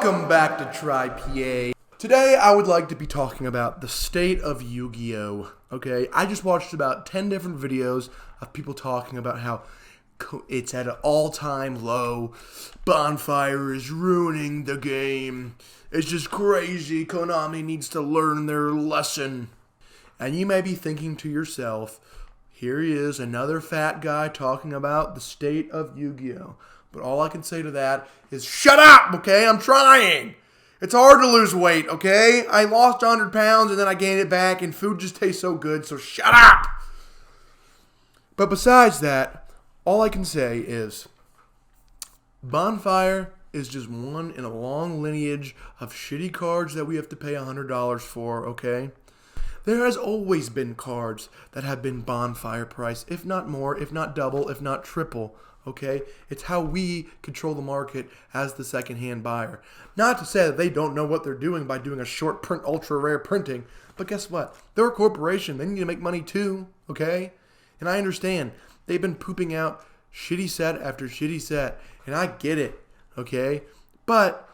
Welcome back to Tri.P.A. Today I would like to be talking about the state of Yu-Gi-Oh! Okay, I just watched about 10 different videos of people talking about how it's at an all-time low. Bonfire is ruining the game. It's just crazy. Konami needs to learn their lesson. And you may be thinking to yourself, here he is, another fat guy talking about the state of Yu-Gi-Oh! But all I can say to that is, shut up, okay? I'm trying. It's hard to lose weight, okay? I lost 100 pounds and then I gained it back, and food just tastes so good, so shut up! But besides that, all I can say is, Bonfire is just one in a long lineage of shitty cards that we have to pay $100 for, okay? There has always been cards that have been Bonfire price, if not more, if not double, if not triple. Okay, it's how we control the market as the secondhand buyer. Not to say that they don't know what they're doing by doing a short print, ultra rare printing, but guess what? They're a corporation. They need to make money too. Okay, and I understand they've been pooping out shitty set after shitty set, and I get it. Okay, but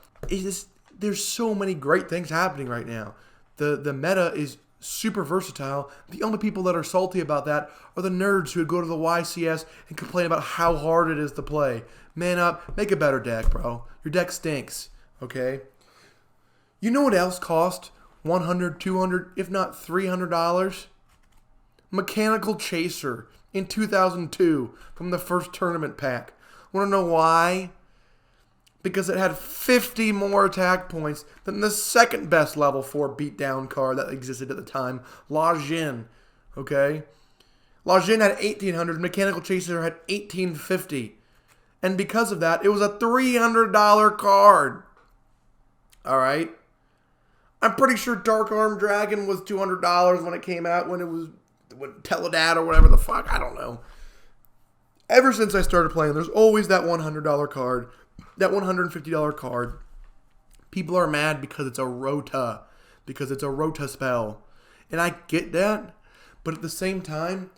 there's so many great things happening right now. The meta is super versatile. The only people that are salty about that are the nerds who would go to the YCS and complain about how hard it is to play. Man up, make a better deck, bro. Your deck stinks, okay? You know what else cost $100, $200, if not $300? Mechanical Chaser in 2002 from the first tournament pack. Want to know why? Because it had 50 more attack points than the second best level 4 beatdown card that existed at the time, La Jin. Okay? La Jin had 1,800, Mechanical Chaser had 1,850. And because of that, it was a $300 card. Alright? I'm pretty sure Dark Arm Dragon was $200 when it came out, when Teledad or whatever the fuck, I don't know. Ever since I started playing, there's always that $100 card. That $150 card, people are mad because it's a Rota. Because it's a Rota spell. And I get that. But at the same time,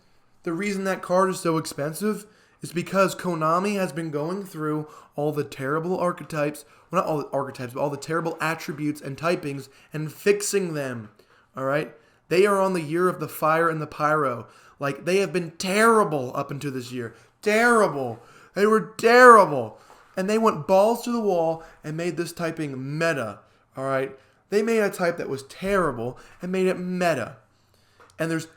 the reason that card is so expensive is because Konami has been going through all the terrible archetypes. Well, not all the archetypes, but all the terrible attributes and typings and fixing them. Alright? They are on the year of the fire and the pyro. Like, they have been terrible up until this year. Terrible. They were terrible. And they went balls to the wall and made this typing meta, all right? They made a type that was terrible and made it meta. And it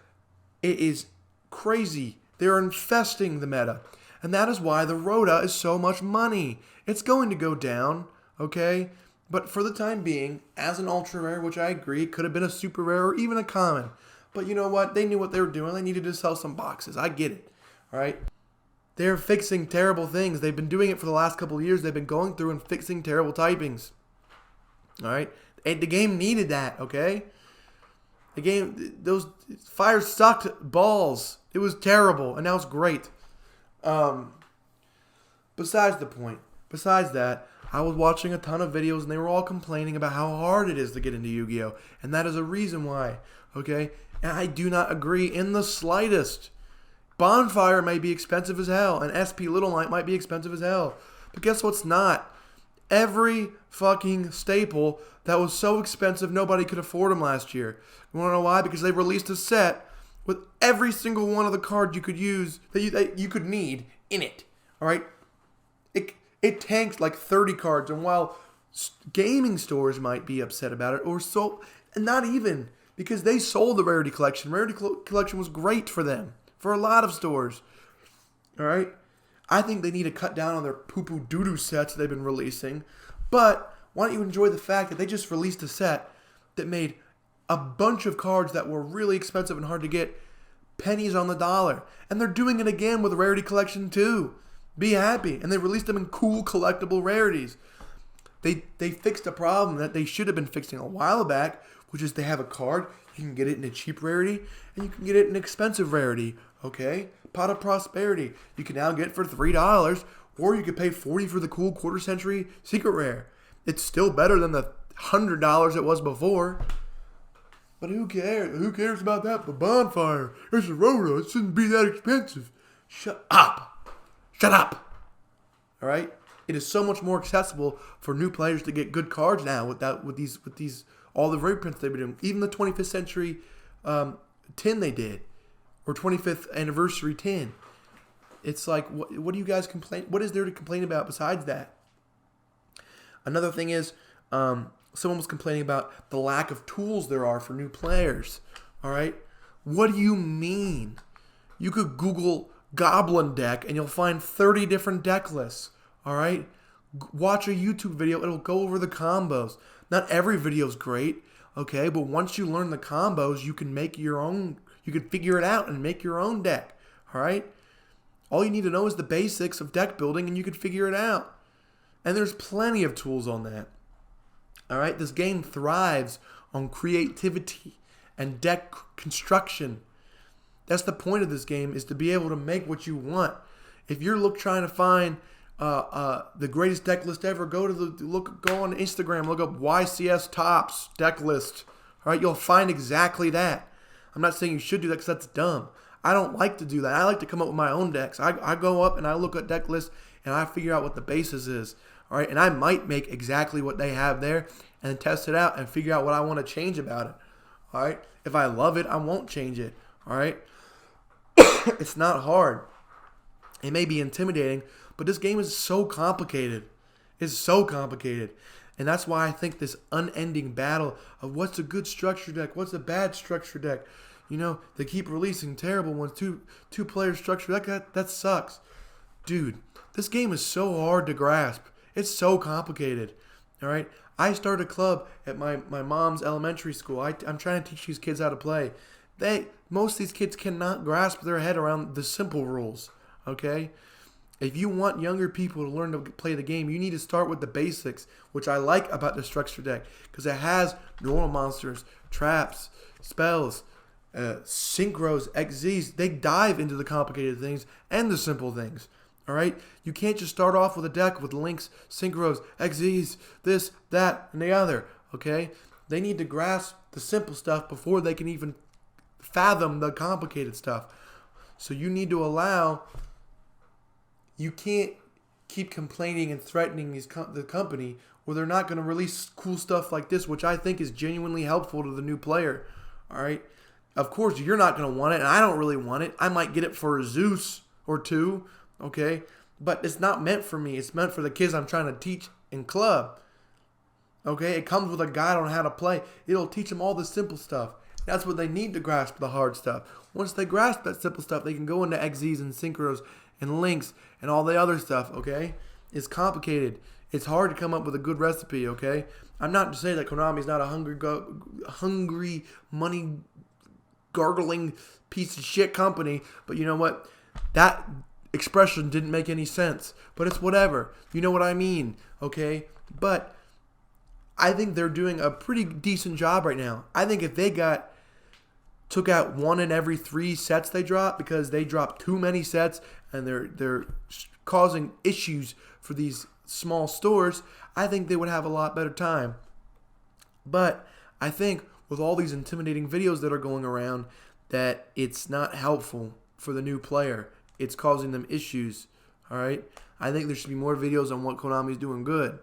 is crazy. They're infesting the meta. And that is why the Rota is so much money. It's going to go down, okay? But for the time being, as an ultra rare, which I agree, could have been a super rare or even a common. But you know what? They knew what they were doing. They needed to sell some boxes. I get it, all right? They're fixing terrible things. They've been doing it for the last couple of years. They've been going through and fixing terrible typings. All right? And the game needed that, okay? The game, those fires sucked balls. It was terrible, and now it's great. Besides the point, besides that, I was watching a ton of videos, and they were all complaining about how hard it is to get into Yu-Gi-Oh! And that is a reason why, okay? And I do not agree in the slightest. Bonfire may be expensive as hell, and SP Little Knight might be expensive as hell. But guess what's not? Every fucking staple that was so expensive nobody could afford them last year. You want to know why? Because they released a set with every single one of the cards you could use, that you could need in it. Alright? It tanks like 30 cards, and while gaming stores might be upset about it, and not even, because they sold the Rarity Collection. Rarity Collection was great for them. For a lot of stores. Alright? I think they need to cut down on their poo-poo doo-doo sets they've been releasing. But why don't you enjoy the fact that they just released a set that made a bunch of cards that were really expensive and hard to get pennies on the dollar. And they're doing it again with Rarity Collection 2. Be happy. And they released them in cool collectible rarities. They fixed a problem that they should have been fixing a while back, which is they have a card. You can get it in a cheap rarity, and you can get it in an expensive rarity, okay? Pot of Prosperity. You can now get it for $3, or you could pay $40 for the cool quarter century secret rare. It's still better than the $100 it was before. But who cares? Who cares about that? The Bonfire. It's a Rota. It shouldn't be that expensive. Shut up. Shut up. All right? It is so much more accessible for new players to get good cards now with these all the reprints they've been doing. Even the 25th century tin they did, or 25th anniversary tin. It's like, what do you guys complain? What is there to complain about besides that? Another thing is, someone was complaining about the lack of tools there are for new players. All right, what do you mean? You could Google Goblin deck and you'll find 30 different deck lists. All right, watch a YouTube video; it'll go over the combos. Not every video is great, okay, but once you learn the combos, you can make your own. You can figure it out and make your own deck. All right. All you need to know is the basics of deck building, and you can figure it out. And there's plenty of tools on that. All right, this game thrives on creativity and deck construction. That's the point of this game, is to be able to make what you want. If you're trying to find the greatest deck list ever, go on Instagram, look up YCS Tops deck list. All right, you'll find exactly that. I'm not saying you should do that because that's dumb. I don't like to do that. I like to come up with my own decks. I go up and I look at deck lists and I figure out what the basis is. All right, and I might make exactly what they have there and test it out and figure out what I want to change about it. All right, if I love it, I won't change it. All right, it's not hard. It may be intimidating, but this game is so complicated. It's so complicated. And that's why I think this unending battle of what's a good structure deck, what's a bad structure deck. You know, they keep releasing terrible ones, two-player structure. That sucks. Dude, this game is so hard to grasp. It's so complicated. All right? I started a club at my mom's elementary school. I'm trying to teach these kids how to play. Most of these kids cannot grasp their head around the simple rules. Okay? If you want younger people to learn to play the game, you need to start with the basics, which I like about the structure deck, because it has normal monsters, traps, spells, synchros, XZs. They dive into the complicated things and the simple things. All right? You can't just start off with a deck with links, synchros, XZs, this, that, and the other. Okay? They need to grasp the simple stuff before they can even fathom the complicated stuff. So you need to allow... You can't keep complaining and threatening the company, or they're not going to release cool stuff like this, which I think is genuinely helpful to the new player. All right? Of course, you're not going to want it, and I don't really want it. I might get it for a Zeus or two, okay? But it's not meant for me. It's meant for the kids I'm trying to teach in club. Okay? It comes with a guide on how to play. It'll teach them all the simple stuff. That's what they need to grasp, the hard stuff. Once they grasp that simple stuff, they can go into XZs and synchros and links and all the other stuff, okay? It's complicated. It's hard to come up with a good recipe, okay? I'm not to say that Konami's not a hungry, money gargling piece of shit company, but you know what? That expression didn't make any sense, but it's whatever. You know what I mean, okay? But I think they're doing a pretty decent job right now. I think if they took out 1 in every 3 sets they drop, because they drop too many sets and they're causing issues for these small stores, I think they would have a lot better time. But I think with all these intimidating videos that are going around, that it's not helpful for the new player. It's causing them issues. All right? I think there should be more videos on what Konami's doing good.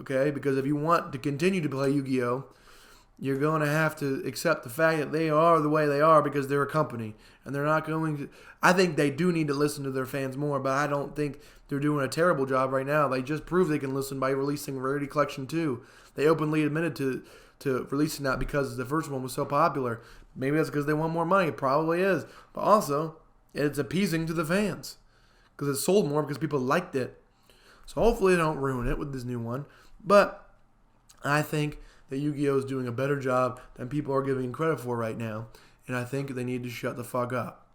Okay? Because if you want to continue to play Yu-Gi-Oh!, you're going to have to accept the fact that they are the way they are because they're a company. And they're not going to... I think they do need to listen to their fans more, but I don't think they're doing a terrible job right now. They just proved they can listen by releasing Rarity Collection 2. They openly admitted to releasing that because the first one was so popular. Maybe that's because they want more money. It probably is. But also, it's appeasing to the fans because it sold more because people liked it. So hopefully they don't ruin it with this new one. But I think that Yu-Gi-Oh! Is doing a better job than people are giving credit for right now. And I think they need to shut the fuck up.